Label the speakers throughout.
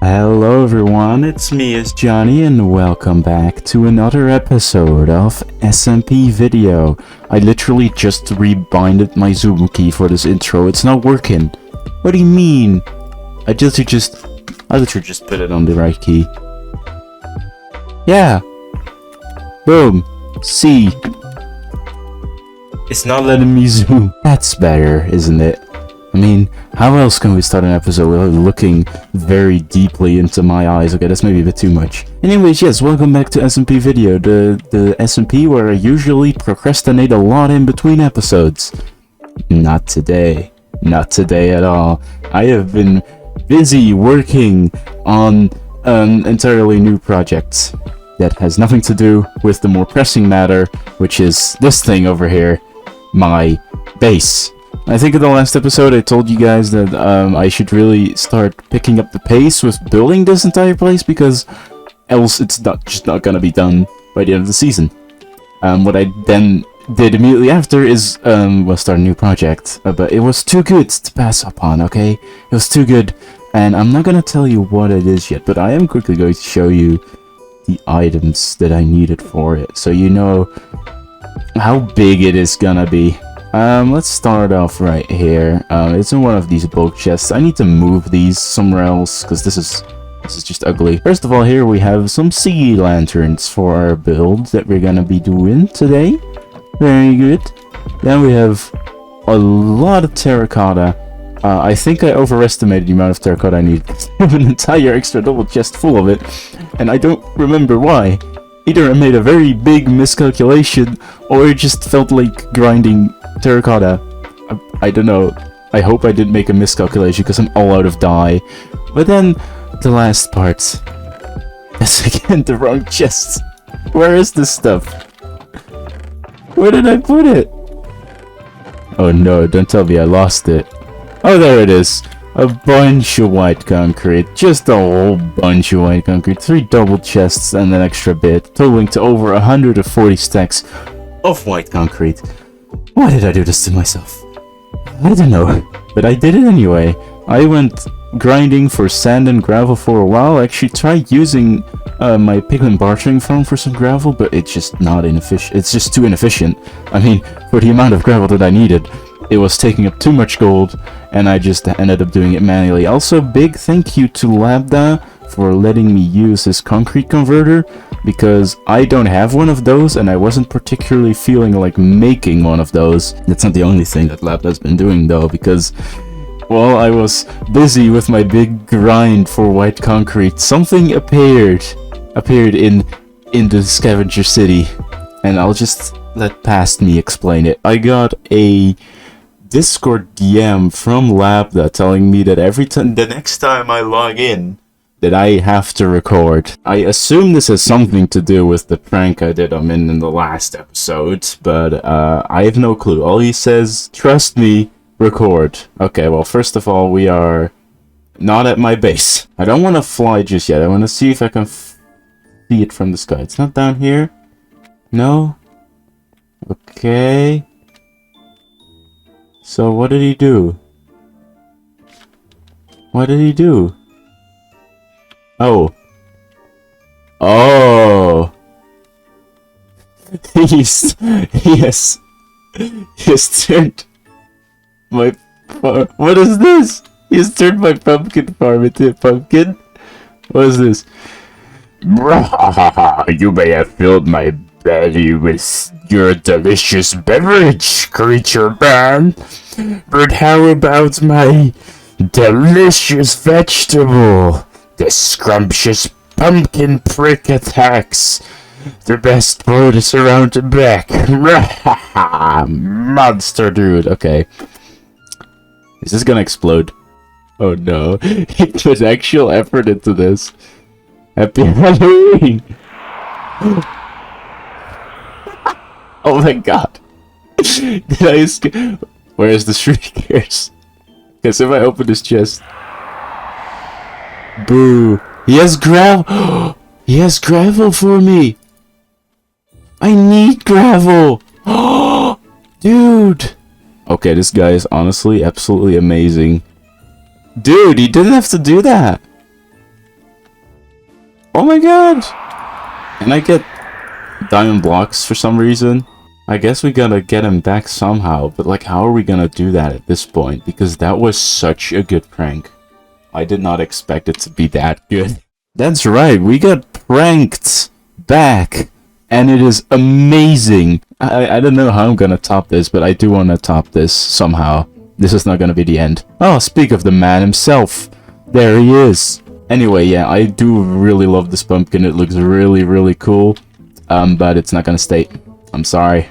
Speaker 1: Hello everyone, it's me, it's Johnny, and welcome back to another episode of SMPVideo. I literally just rebinded my Zoom key for this intro, it's not working. What do you mean? I literally just put it on the right key. Yeah. Boom. C. It's not letting me zoom. That's better, isn't it? I mean, how else can we start an episode without looking very deeply into my eyes? Okay, that's maybe a bit too much. Anyways, yes, welcome back to SMPVideo, the SMP where I usually procrastinate a lot in between episodes. Not today. Not today at all. I have been busy working on an entirely new project that has nothing to do with the more pressing matter, which is this thing over here, my base. I think in the last episode I told you guys that I should really start picking up the pace with building this entire place, because else it's just not gonna be done by the end of the season. What I then did immediately after is start a new project, but it was too good to pass up on, okay? It was too good, and I'm not gonna tell you what it is yet, but I am quickly going to show you the items that I needed for it, so you know how big it is gonna be. Let's start off right here. It's in one of these bulk chests. I need to move these somewhere else, because this is just ugly. First of all, here we have some sea lanterns for our build that we're gonna be doing today. Very good. Then we have a lot of terracotta. I think I overestimated the amount of terracotta I need. I have an entire extra double chest full of it, and I don't remember why. Either I made a very big miscalculation, or it just felt like grinding terracotta. I don't know. I hope I didn't make a miscalculation, because I'm all out of dye. But then, the last part. That's again the wrong chest. Where is this stuff? Where did I put it? Oh no, don't tell me I lost it. Oh, there it is. A bunch of white concrete. Just a whole bunch of white concrete. 3 double chests and an extra bit, totaling to over 140 stacks of white concrete. Why did I do this to myself? I don't know, but I did it anyway. I went grinding for sand and gravel for a while. I actually tried using my piglin bartering farm for some gravel, but it's just not inefficient. It's just too inefficient. I mean, for the amount of gravel that I needed, it was taking up too much gold, and I just ended up doing it manually. Also, big thank you to Labda for letting me use his concrete converter, because I don't have one of those, and I wasn't particularly feeling like making one of those. That's not the only thing that Labda's been doing though, because while I was busy with my big grind for white concrete, something appeared in the scavenger city, and I'll just let past me explain it. I got a Discord DM from Labda telling me that the next time I log in, that I have to record. I assume this has something to do with the prank I did in the last episode, but I have no clue. All he says, trust me, record. Okay, well, first of all, we are not at my base. I don't want to fly just yet. I want to see if I can see it from the sky. It's not down here? No? Okay. So what did he do? What did he do? Oh. Oh. He has turned my farm. What is this? He's turned my pumpkin farm into a pumpkin? What is this? You may have filled my belly with your delicious beverage, creature man. But how about my delicious vegetable? The scrumptious pumpkin prick attacks. The best bonus around the back. Monster dude. Okay. Is this gonna explode? Oh no. He put actual effort into this. Happy Halloween! Oh my god. Did I escape? Where is the shriekers? Because if I open this chest... Boo! He has gravel! He has gravel for me! I need gravel! Dude! Okay, this guy is honestly absolutely amazing. Dude, he didn't have to do that! Oh my god! And I get diamond blocks for some reason. I guess we gotta get him back somehow, but like, how are we gonna do that at this point? Because that was such a good prank. I did not expect it to be that good. That's right, we got pranked back, and it is amazing. I don't know how I'm gonna top this, but I do want to top this somehow. This is not gonna be the end. Oh, speak of the man himself. There he is. Anyway, yeah, I do really love this pumpkin. It looks really, really cool. But it's not gonna stay. I'm sorry.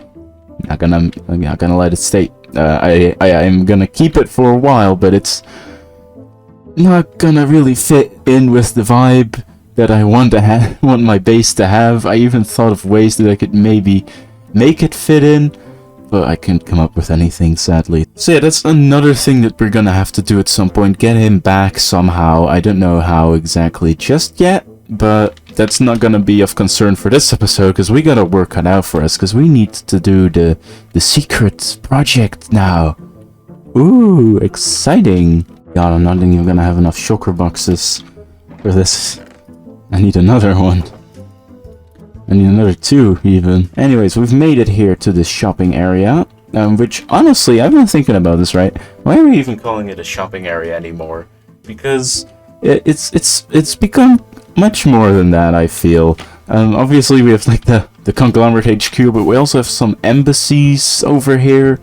Speaker 1: I'm not gonna let it stay. I'm gonna keep it for a while, but it's not gonna really fit in with the vibe that I want my base to have. I even thought of ways that I could maybe make it fit in, but I can't come up with anything, sadly. So yeah, that's another thing that we're gonna have to do at some point. Get him back somehow. I don't know how exactly just yet, but that's not gonna be of concern for this episode, because we gotta work it out for us, because we need to do the secret project now. Ooh, exciting. God, I'm not even gonna have enough shulker boxes for this. I need another one. I need another 2, even. Anyways, we've made it here to this shopping area, which, honestly, I've been thinking about this, right? Why are we even calling it a shopping area anymore? Because it's become much more than that, I feel. Obviously, we have, like, the Conglomerate HQ, but we also have some embassies over here,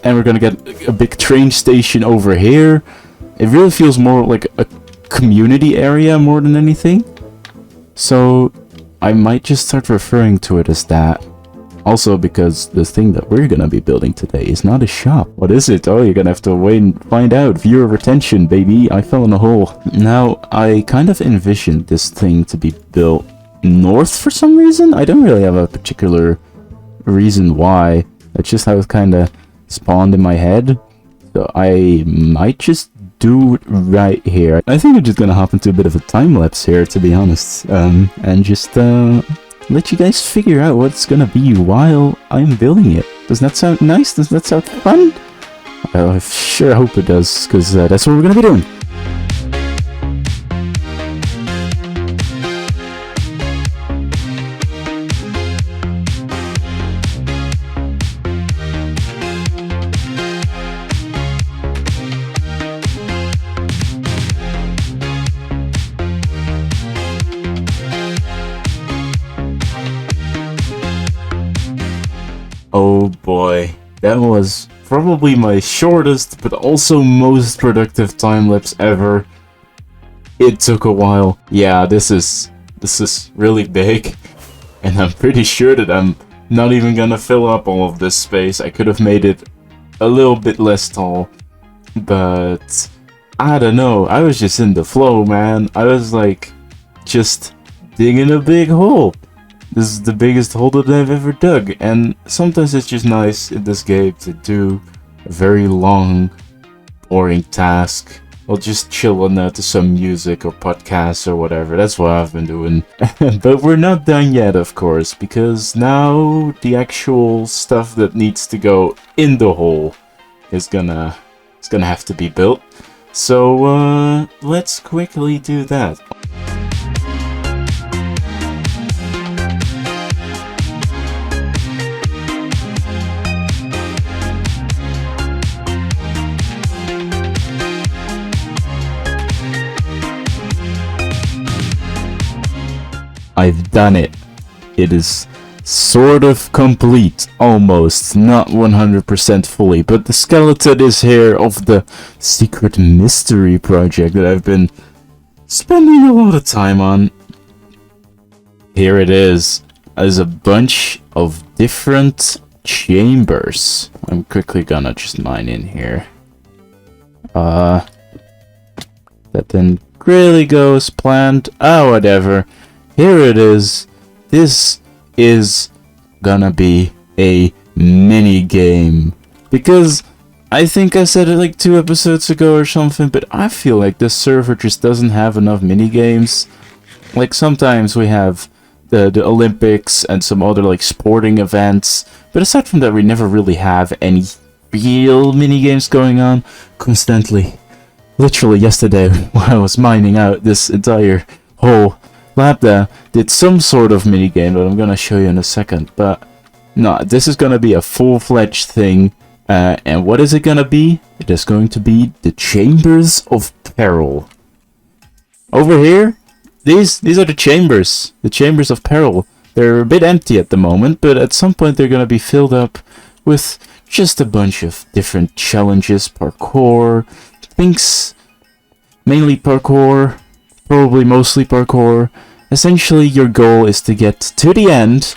Speaker 1: and we're gonna get a big train station over here. It really feels more like a community area more than anything. So I might just start referring to it as that. Also, because the thing that we're gonna be building today is not a shop. What is it? Oh, you're gonna have to wait and find out. Viewer retention, baby. I fell in a hole. Now, I kind of envisioned this thing to be built north for some reason. I don't really have a particular reason why. That's just how it kind of spawned in my head. So I might just do it right here. I think I'm just gonna hop into a bit of a time lapse here, to be honest, and just let you guys figure out what it's gonna be while I'm building it. Does that sound nice? Does that sound fun? I sure hope it does, because that's what we're gonna be doing. Oh boy, that was probably my shortest but also most productive time lapse ever. It took a while. Yeah, this is really big, and I'm pretty sure that I'm not even gonna fill up all of this space. I could have made it a little bit less tall, but I don't know. I was just in the flow, man. I was like just digging a big hole. This is the biggest hole that I've ever dug, and sometimes it's just nice in this game to do a very long, boring task. I'll just chill on that to some music or podcasts or whatever. That's what I've been doing. But we're not done yet, of course, because now the actual stuff that needs to go in the hole is gonna have to be built. So let's quickly do that. I've done it. It is sort of complete, almost, not 100% fully, but the skeleton is here of the secret mystery project that I've been spending a lot of time on. Here it is. There's a bunch of different chambers. I'm quickly gonna just mine in here. That didn't really go as planned. Oh, whatever. Here it is. This is gonna be a mini game. Because I think I said it like 2 episodes ago or something, but I feel like this server just doesn't have enough mini games. Like sometimes we have the Olympics and some other like sporting events, but aside from that we never really have any real mini games going on constantly. Literally yesterday while I was mining out this entire hole, Labda did some sort of minigame that I'm gonna show you in a second, but no, this is gonna be a full-fledged thing. And what is it gonna be? It is going to be the Chambers of Peril. Over here, these are the Chambers of Peril. They're a bit empty at the moment, but at some point they're gonna be filled up with just a bunch of different challenges, parkour, things, mainly parkour, probably mostly parkour. Essentially, your goal is to get to the end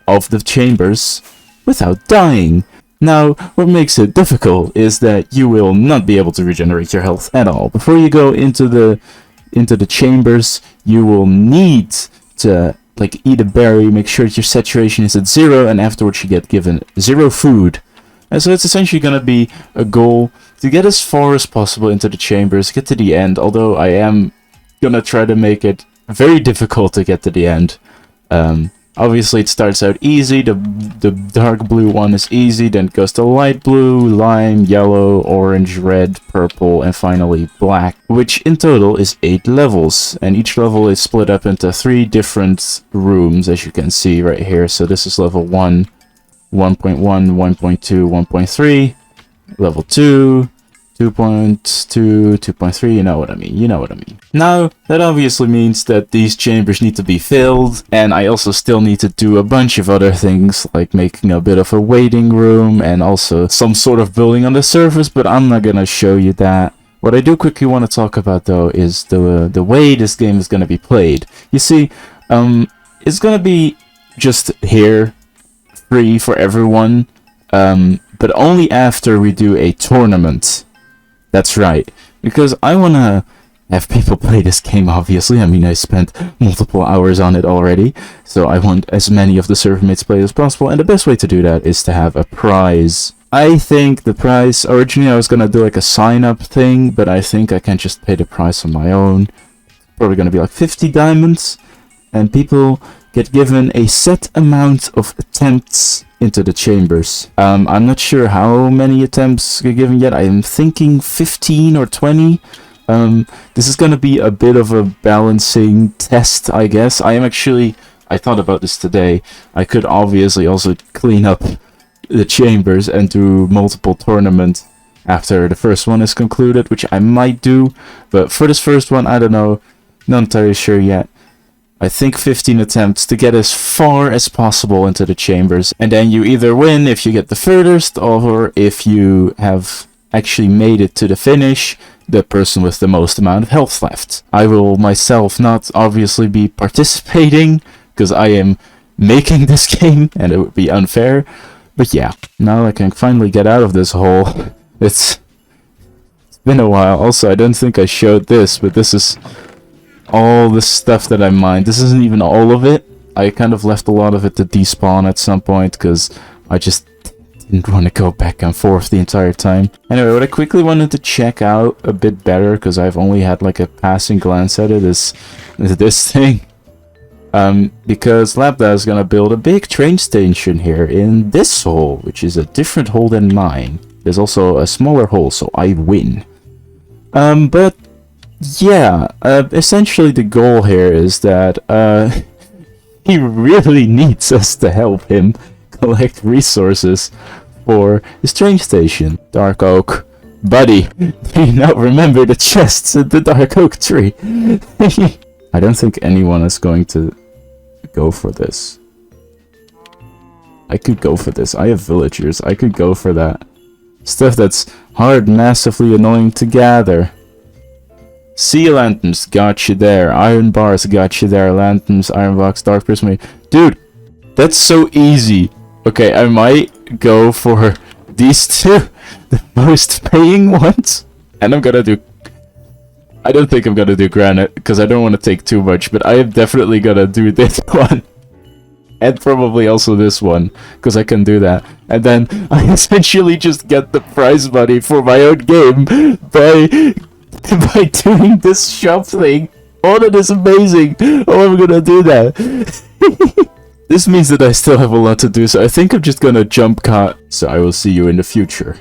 Speaker 1: of the chambers without dying. Now, what makes it difficult is that you will not be able to regenerate your health at all. Before you go into the chambers, you will need to like eat a berry, make sure that your saturation is at 0, and afterwards you get given 0 food. And so it's essentially going to be a goal to get as far as possible into the chambers, get to the end, although I am going to try to make it very difficult to get to the end. Obviously it starts out easy, the dark blue one is easy, then it goes to light blue, lime, yellow, orange, red, purple, and finally black, which in total is 8 levels, and each level is split up into 3 different rooms, as you can see right here. So this is level 1, 1.1, 1.2, 1.3, level 2, 2.2, 2.3, you know what I mean. Now, that obviously means that these chambers need to be filled, and I also still need to do a bunch of other things, like making a bit of a waiting room, and also some sort of building on the surface, but I'm not gonna show you that. What I do quickly want to talk about, though, is the way this game is gonna be played. You see, it's gonna be just here, free for everyone, but only after we do a tournament. That's right, because I want to have people play this game, obviously. I mean, I spent multiple hours on it already, so I want as many of the server mates play as possible, and the best way to do that is to have a prize. I think the prize, originally I was going to do like a sign-up thing, but I think I can just pay the price on my own. Probably going to be like 50 diamonds, and people get given a set amount of attempts into the chambers. I'm not sure how many attempts get given yet. I'm thinking 15 or 20. This is gonna be a bit of a balancing test, I guess. I thought about this today. I could obviously also clean up the chambers and do multiple tournaments after the first one is concluded, which I might do, but for this first one, I don't know, not entirely sure yet. I think 15 attempts to get as far as possible into the chambers, and then you either win if you get the furthest, or if you have actually made it to the finish, the person with the most amount of health left. I will myself not obviously be participating, because I am making this game, and it would be unfair, but yeah, now I can finally get out of this hole. It's been a while. Also, I don't think I showed this, but this is all the stuff that I mined. This isn't even all of it. I kind of left a lot of it to despawn at some point because I just didn't want to go back and forth the entire time. Anyway, what I quickly wanted to check out a bit better, because I've only had like a passing glance at it, is this thing. Because Labda is gonna build a big train station here in this hole, which is a different hole than mine. There's also a smaller hole, so I win. But yeah, essentially the goal here is that he really needs us to help him collect resources for his train station. Dark Oak. Buddy, do you not remember the chests in the Dark Oak tree? I don't think anyone is going to go for this. I could go for this. I have villagers. I could go for that. Stuff that's hard, massively annoying to gather. Sea lanterns got you there. Iron bars got you there. Lanterns, iron box, dark prism. Dude, that's so easy. Okay, I might go for these two, the most paying ones. And I'm gonna do... I don't think I'm gonna do granite, because I don't want to take too much, but I am definitely gonna do this one. And probably also this one, because I can do that. And then I essentially just get the prize money for my own game by doing this shop thing. Oh, that is amazing. Oh, I'm gonna do that. This means that I still have a lot to do, so I think I'm just gonna jump cut. So I will see you in the future.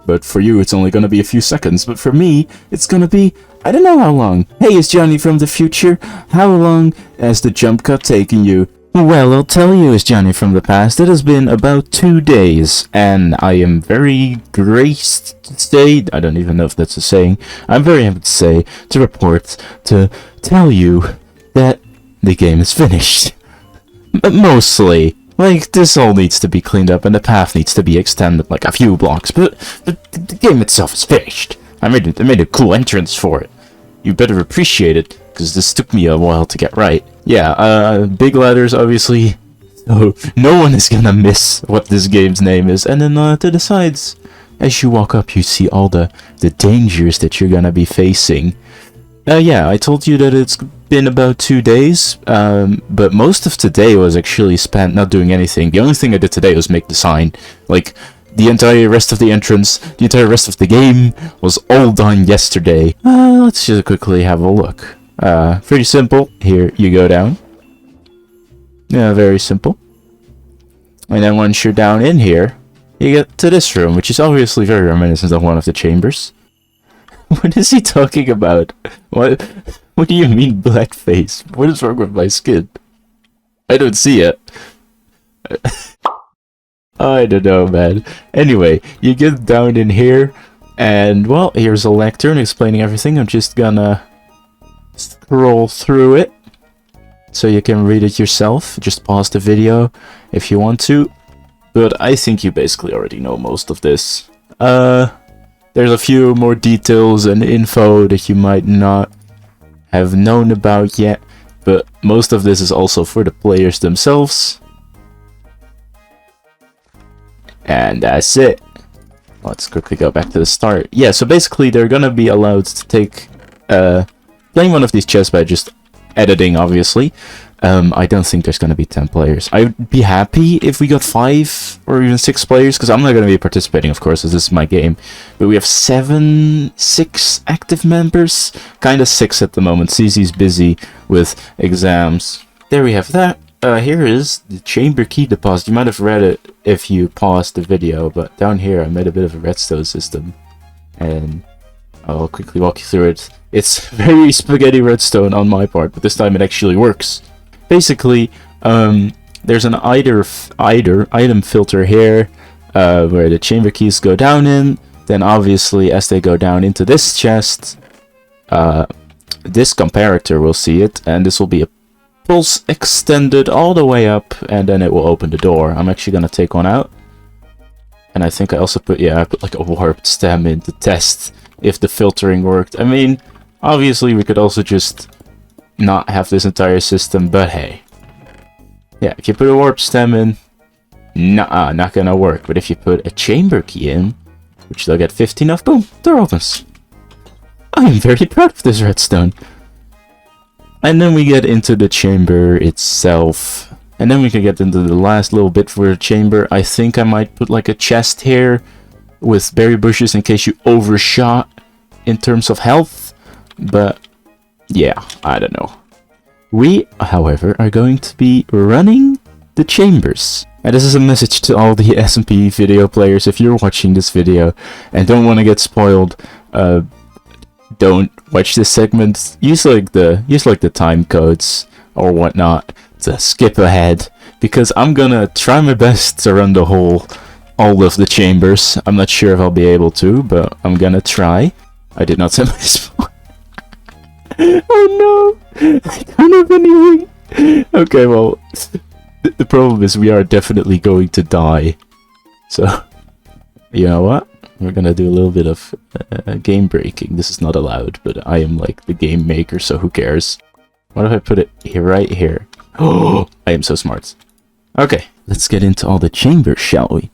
Speaker 1: but for you it's only gonna be a few seconds, but for me, it's gonna be, I don't know how long. Hey, it's Johnny from the future. How long has the jump cut taken you? Well, I'll tell you, it's Johnny from the past. It has been about 2 days, and I am very graced to say, I don't even know if that's a saying, I'm very happy to say, to report, to tell you that the game is finished. But mostly, like, this all needs to be cleaned up and the path needs to be extended like a few blocks, but the game itself is finished. I made a cool entrance for it. You better appreciate it, because this took me a while to get right. Yeah, big ladders, obviously, so no one is gonna miss what this game's name is. And then to the sides, as you walk up, you see all the dangers that you're gonna be facing. Yeah, I told you that it's been about 2 days, but most of today was actually spent not doing anything. The only thing I did today was make the sign. Like, the entire rest of the entrance, the entire rest of the game was all done yesterday. Let's just quickly have a look. Pretty simple. Here you go down. Yeah, very simple. And then once you're down in here, you get to this room, which is obviously very reminiscent of one of the chambers. What is he talking about? What do you mean blackface? What is wrong with my skin? I don't see it. I don't know, man. Anyway, you get down in here, and, well, here's a lectern explaining everything. I'm just gonna scroll through it so you can read it yourself. Just pause the video if you want to. But I think you basically already know most of this. There's a few more details and info that you might not have known about yet, but most of this is also for the players themselves. And that's it. Let's quickly go back to the start. Yeah, so basically they're gonna be allowed to take playing one of these chests by just editing, obviously. I don't think there's gonna be 10 players. I'd be happy if we got 5 or even 6 players, because I'm not gonna be participating, of course, as this is my game. But we have 6 active members. Kinda 6 at the moment. CZ's busy with exams. There we have that. Here is the chamber key deposit. You might have read it if you paused the video, but down here I made a bit of a redstone system. And I'll quickly walk you through it. It's very spaghetti redstone on my part, but this time it actually works. Basically, there's an item filter here, where the chamber keys go down in. Then obviously, as they go down into this chest, this comparator will see it, and this will be a pulse extended all the way up, and then it will open the door. I'm actually gonna take one out. And I think I also put, yeah, I put like a warped stem in to test if the filtering worked. I mean, obviously we could also just not have this entire system, but hey. Yeah, if you put a warp stem in, nah, not gonna work. But if you put a chamber key in, which they'll get 15 of, boom, door opens. I am very proud of this redstone. And then we get into the chamber itself. And then we can get into the last little bit for the chamber. I think I might put like a chest here with berry bushes in case you overshot in terms of health. But yeah, I don't know. We, however, are going to be running the chambers. And this is a message to all the SMPVideo players. If you're watching this video and don't want to get spoiled, don't watch this segment. Use like the time codes or whatnot to skip ahead, because I'm gonna try my best to run all of the chambers. I'm not sure if I'll be able to, but I'm gonna try. I did not set my spawn. Oh no! I don't have anything! Okay, well, the problem is we are definitely going to die. So, you know what? We're gonna do a little bit of game breaking. This is not allowed, but I am like the game maker, so who cares? What if I put it here, right here? Oh, I am so smart. Okay, let's get into all the chambers, shall we?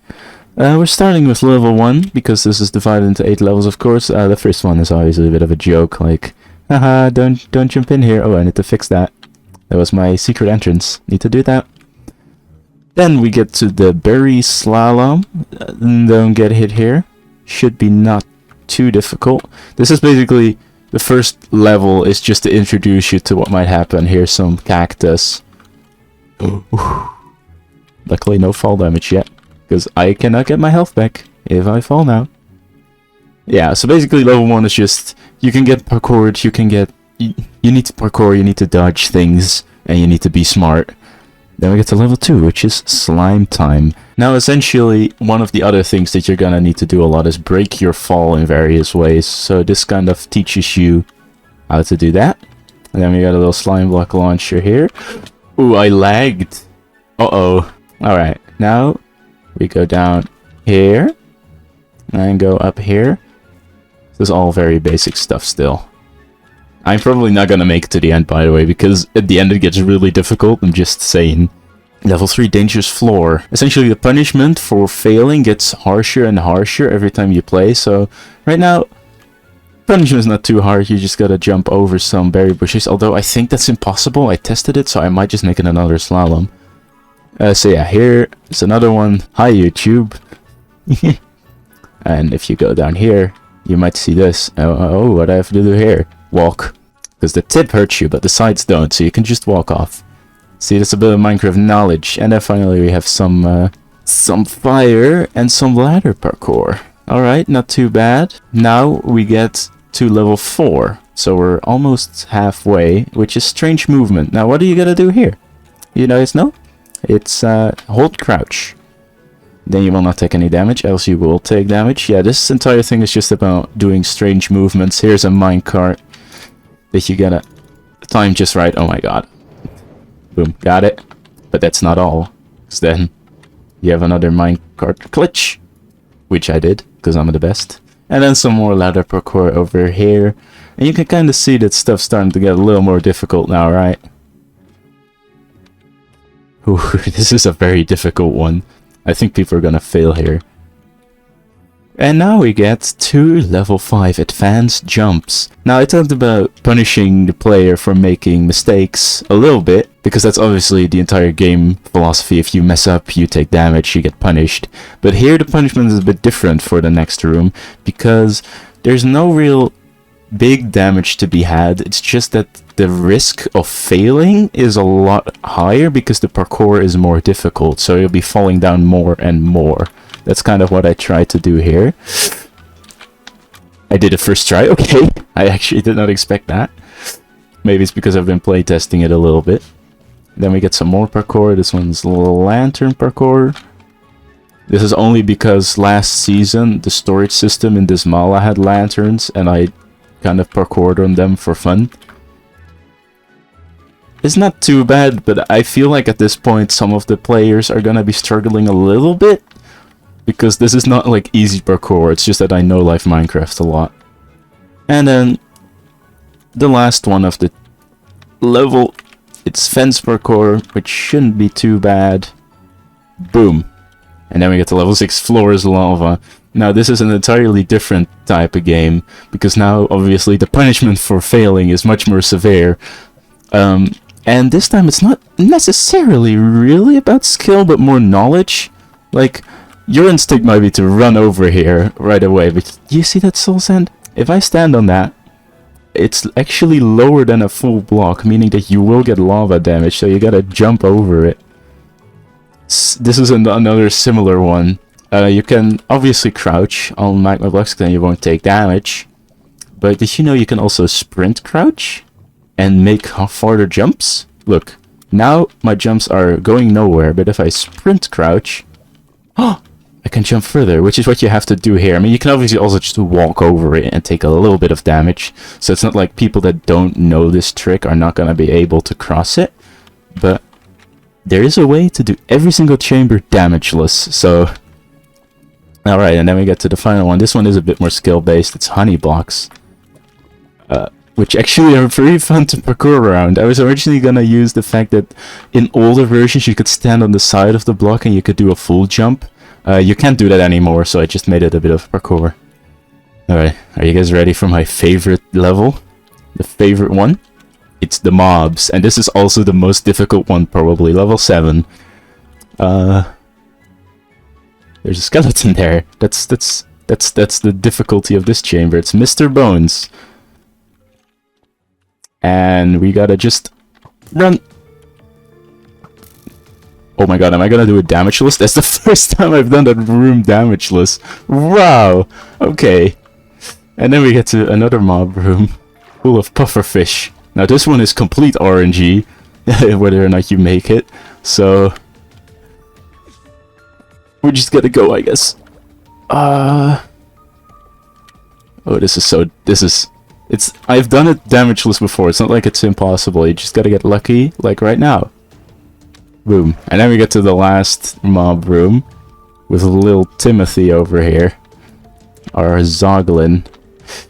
Speaker 1: We're starting with level 1, because this is divided into 8 levels, of course. The first one is obviously a bit of a joke, like, haha, don't jump in here. Oh, I need to fix that. That was my secret entrance. Need to do that. Then we get to the berry slalom. Don't get hit here. Should be not too difficult. This is basically, the first level is just to introduce you to what might happen. Here's some cactus. Luckily no fall damage yet, because I cannot get my health back if I fall now. Yeah, so basically level 1 is just, you can get parkoured, you need to parkour, you need to dodge things, and you need to be smart. Then we get to level 2, which is slime time. Now essentially, one of the other things that you're gonna need to do a lot is break your fall in various ways. So this kind of teaches you how to do that. And then we got a little slime block launcher here. Ooh, I lagged. Uh-oh. Alright, now we go down here. And go up here. This is all very basic stuff still. I'm probably not gonna make it to the end, by the way, because at the end it gets really difficult, I'm just saying. Level 3, dangerous floor. Essentially the punishment for failing gets harsher and harsher every time you play, so right now, punishment's not too hard, you just gotta jump over some berry bushes, although I think that's impossible. I tested it, so I might just make it another slalom. So yeah, here is another one. Hi YouTube. And if you go down here, you might see this. Oh, what do I have to do here? Walk. Because the tip hurts you, but the sides don't, so you can just walk off. See, that's a bit of Minecraft knowledge. And then finally we have some fire and some ladder parkour. Alright, not too bad. Now we get to level 4. So we're almost halfway, which is strange movement. Now what do you gotta do here? You guys know? It's hold crouch. Then you will not take any damage, else you will take damage. Yeah, this entire thing is just about doing strange movements. Here's a minecart that you gotta time just right. Oh my god. Boom, got it. But that's not all. Because then you have another minecart glitch. Which I did, because I'm the best. And then some more ladder parkour over here. And you can kind of see that stuff's starting to get a little more difficult now, right? Ooh, this is a very difficult one. I think people are gonna fail here. And now we get to level 5, advanced jumps. Now I talked about punishing the player for making mistakes a little bit, because that's obviously the entire game philosophy. If you mess up, you take damage, you get punished. But here the punishment is a bit different for the next room, because there's no real big damage to be had. It's just that the risk of failing is a lot higher because the parkour is more difficult, so you'll be falling down more and more. That's kind of what I tried to do here. I did a first try, okay. I actually did not expect that. Maybe it's because I've been playtesting it a little bit. Then we get some more parkour. This one's a little lantern parkour. This is only because last season the storage system in this mala had lanterns and I kind of parkoured on them for fun. It's not too bad, but I feel like at this point some of the players are gonna be struggling a little bit. Because this is not like easy parkour, it's just that I know Life Minecraft a lot. And then the last one of the level, it's fence parkour, which shouldn't be too bad. Boom. And then we get to level 6, floor is lava. Now this is an entirely different type of game, because now obviously the punishment for failing is much more severe. And this time it's not necessarily really about skill, but more knowledge. Like, your instinct might be to run over here right away, but do you see that soul sand? If I stand on that, it's actually lower than a full block, meaning that you will get lava damage, so you gotta jump over it. This is another similar one. You can obviously crouch on magma blocks, then you won't take damage. But did you know you can also sprint crouch and make farther jumps? Look, now my jumps are going nowhere, but if I sprint crouch, oh, I can jump further, which is what you have to do here. I mean, you can obviously also just walk over it and take a little bit of damage. So it's not like people that don't know this trick are not going to be able to cross it. But there is a way to do every single chamber damageless. So, alright, and then we get to the final one. This one is a bit more skill-based. It's honey blocks. Which actually are very fun to parkour around. I was originally gonna use the fact that in older versions you could stand on the side of the block and you could do a full jump. You can't do that anymore, so I just made it a bit of parkour. Alright, are you guys ready for my favorite level? The favorite one? It's the mobs, and this is also the most difficult one probably, level 7. There's a skeleton there. That's the difficulty of this chamber. It's Mr. Bones. And we gotta just run. Oh my god, am I gonna do a damageless? That's the first time I've done that room damageless. Wow! Okay. And then we get to another mob room full of pufferfish. Now this one is complete RNG, whether or not you make it. So we're just gonna go, I guess. Oh, I've done it damageless before. It's not like it's impossible. You just gotta get lucky, like right now. Boom. And then we get to the last mob room with little Timothy over here, our Zoglin.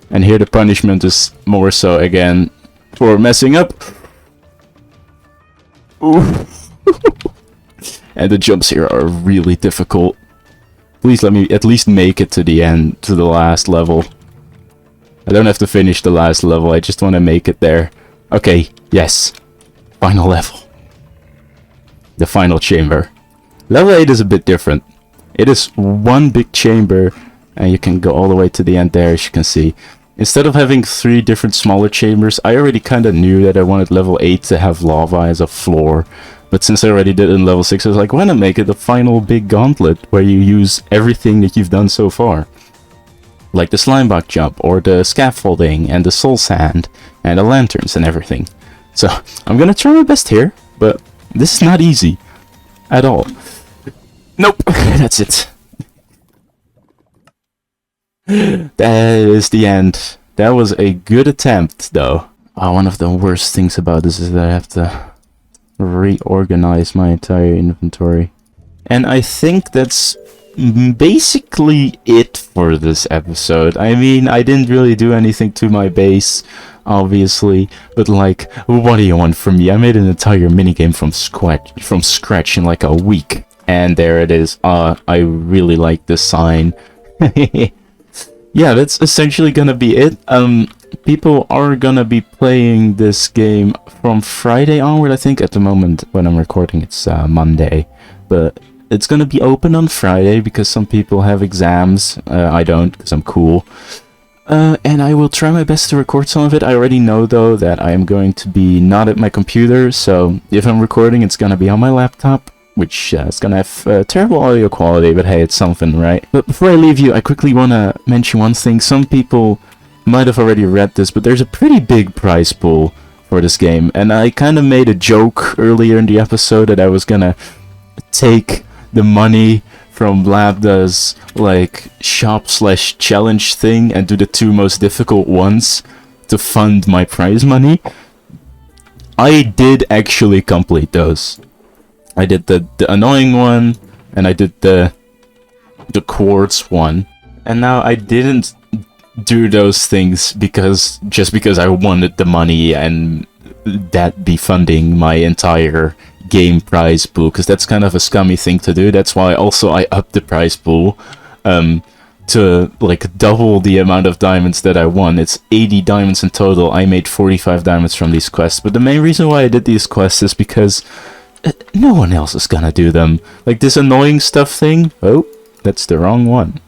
Speaker 1: And here the punishment is more so again for messing up. Ooh. And the jumps here are really difficult. Please let me at least make it to the end, to the last level. I don't have to finish the last level, I just want to make it there. Okay, yes. Final level. The final chamber. Level 8 is a bit different. It is one big chamber, and you can go all the way to the end there, as you can see. Instead of having 3 different smaller chambers, I already kind of knew that I wanted level 8 to have lava as a floor. But since I already did it in level 6, I was like, why not make it the final big gauntlet, where you use everything that you've done so far. Like the slimebot jump, or the scaffolding, and the soul sand, and the lanterns and everything. So, I'm gonna try my best here, but this is not easy. At all. Nope, that's it. That is the end. That was a good attempt, though. One of the worst things about this is that I have to reorganize my entire inventory. And I think that's basically it for this episode. I mean, I didn't really do anything to my base, obviously, but like, what do you want from me? I made an entire minigame from scratch in like a week. And there it is. I really like this sign. Yeah, that's essentially gonna be it. People are gonna be playing this game from Friday onward, I think. At the moment when I'm recording, it's Monday, but it's gonna be open on Friday because some people have exams. I don't, because I'm cool. And I will try my best to record some of it. I already know, though, that I am going to be not at my computer, so if I'm recording, it's gonna be on my laptop, which is gonna have terrible audio quality, but hey, it's something, right? But before I leave you, I quickly wanna mention one thing. Some people might have already read this, but there's a pretty big prize pool for this game, and I kind of made a joke earlier in the episode that I was gonna take the money from Lambda's like shop/challenge thing and do the 2 most difficult ones to fund my prize money. I did actually complete those. I did the annoying one, and I did the quartz one. And now I didn't do those things just because I wanted the money and that be funding my entire game prize pool, because that's kind of a scummy thing to do. That's why also I upped the prize pool to like double the amount of diamonds that I won. It's 80 diamonds in total. I made 45 diamonds from these quests, but the main reason why I did these quests is because no one else is gonna do them. Like this annoying stuff thing. Oh, that's the wrong one.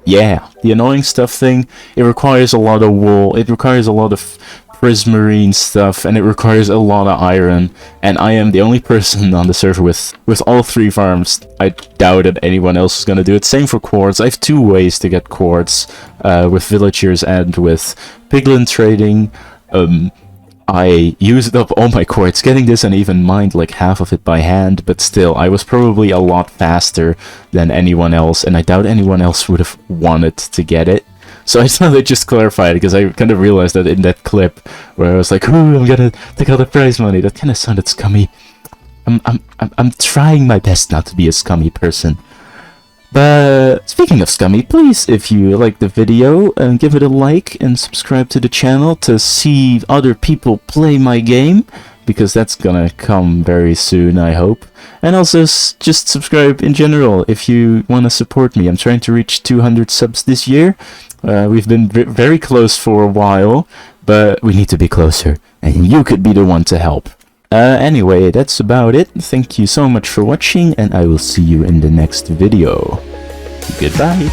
Speaker 1: Yeah, the annoying stuff thing, it requires a lot of wool, it requires a lot of prismarine stuff, and it requires a lot of iron, and I am the only person on the server with all 3 farms. I doubt that anyone else is gonna do it. Same for quartz. I have 2 ways to get quartz, with villagers and with piglin trading. I used up all my quartz getting this and even mined like half of it by hand, but still, I was probably a lot faster than anyone else, and I doubt anyone else would have wanted to get it. So I thought I'd just clarify it, because I kind of realized that in that clip where I was like, ooh, I'm gonna take all the prize money, that kind of sounded scummy. I'm trying my best not to be a scummy person. But speaking of scummy, please, if you like the video, give it a like and subscribe to the channel to see other people play my game, because that's gonna come very soon, I hope. And also just subscribe in general if you want to support me. I'm trying to reach 200 subs this year. We've been very close for a while, but we need to be closer, and you could be the one to help. Anyway, that's about it. Thank you so much for watching, and I will see you in the next video. Goodbye.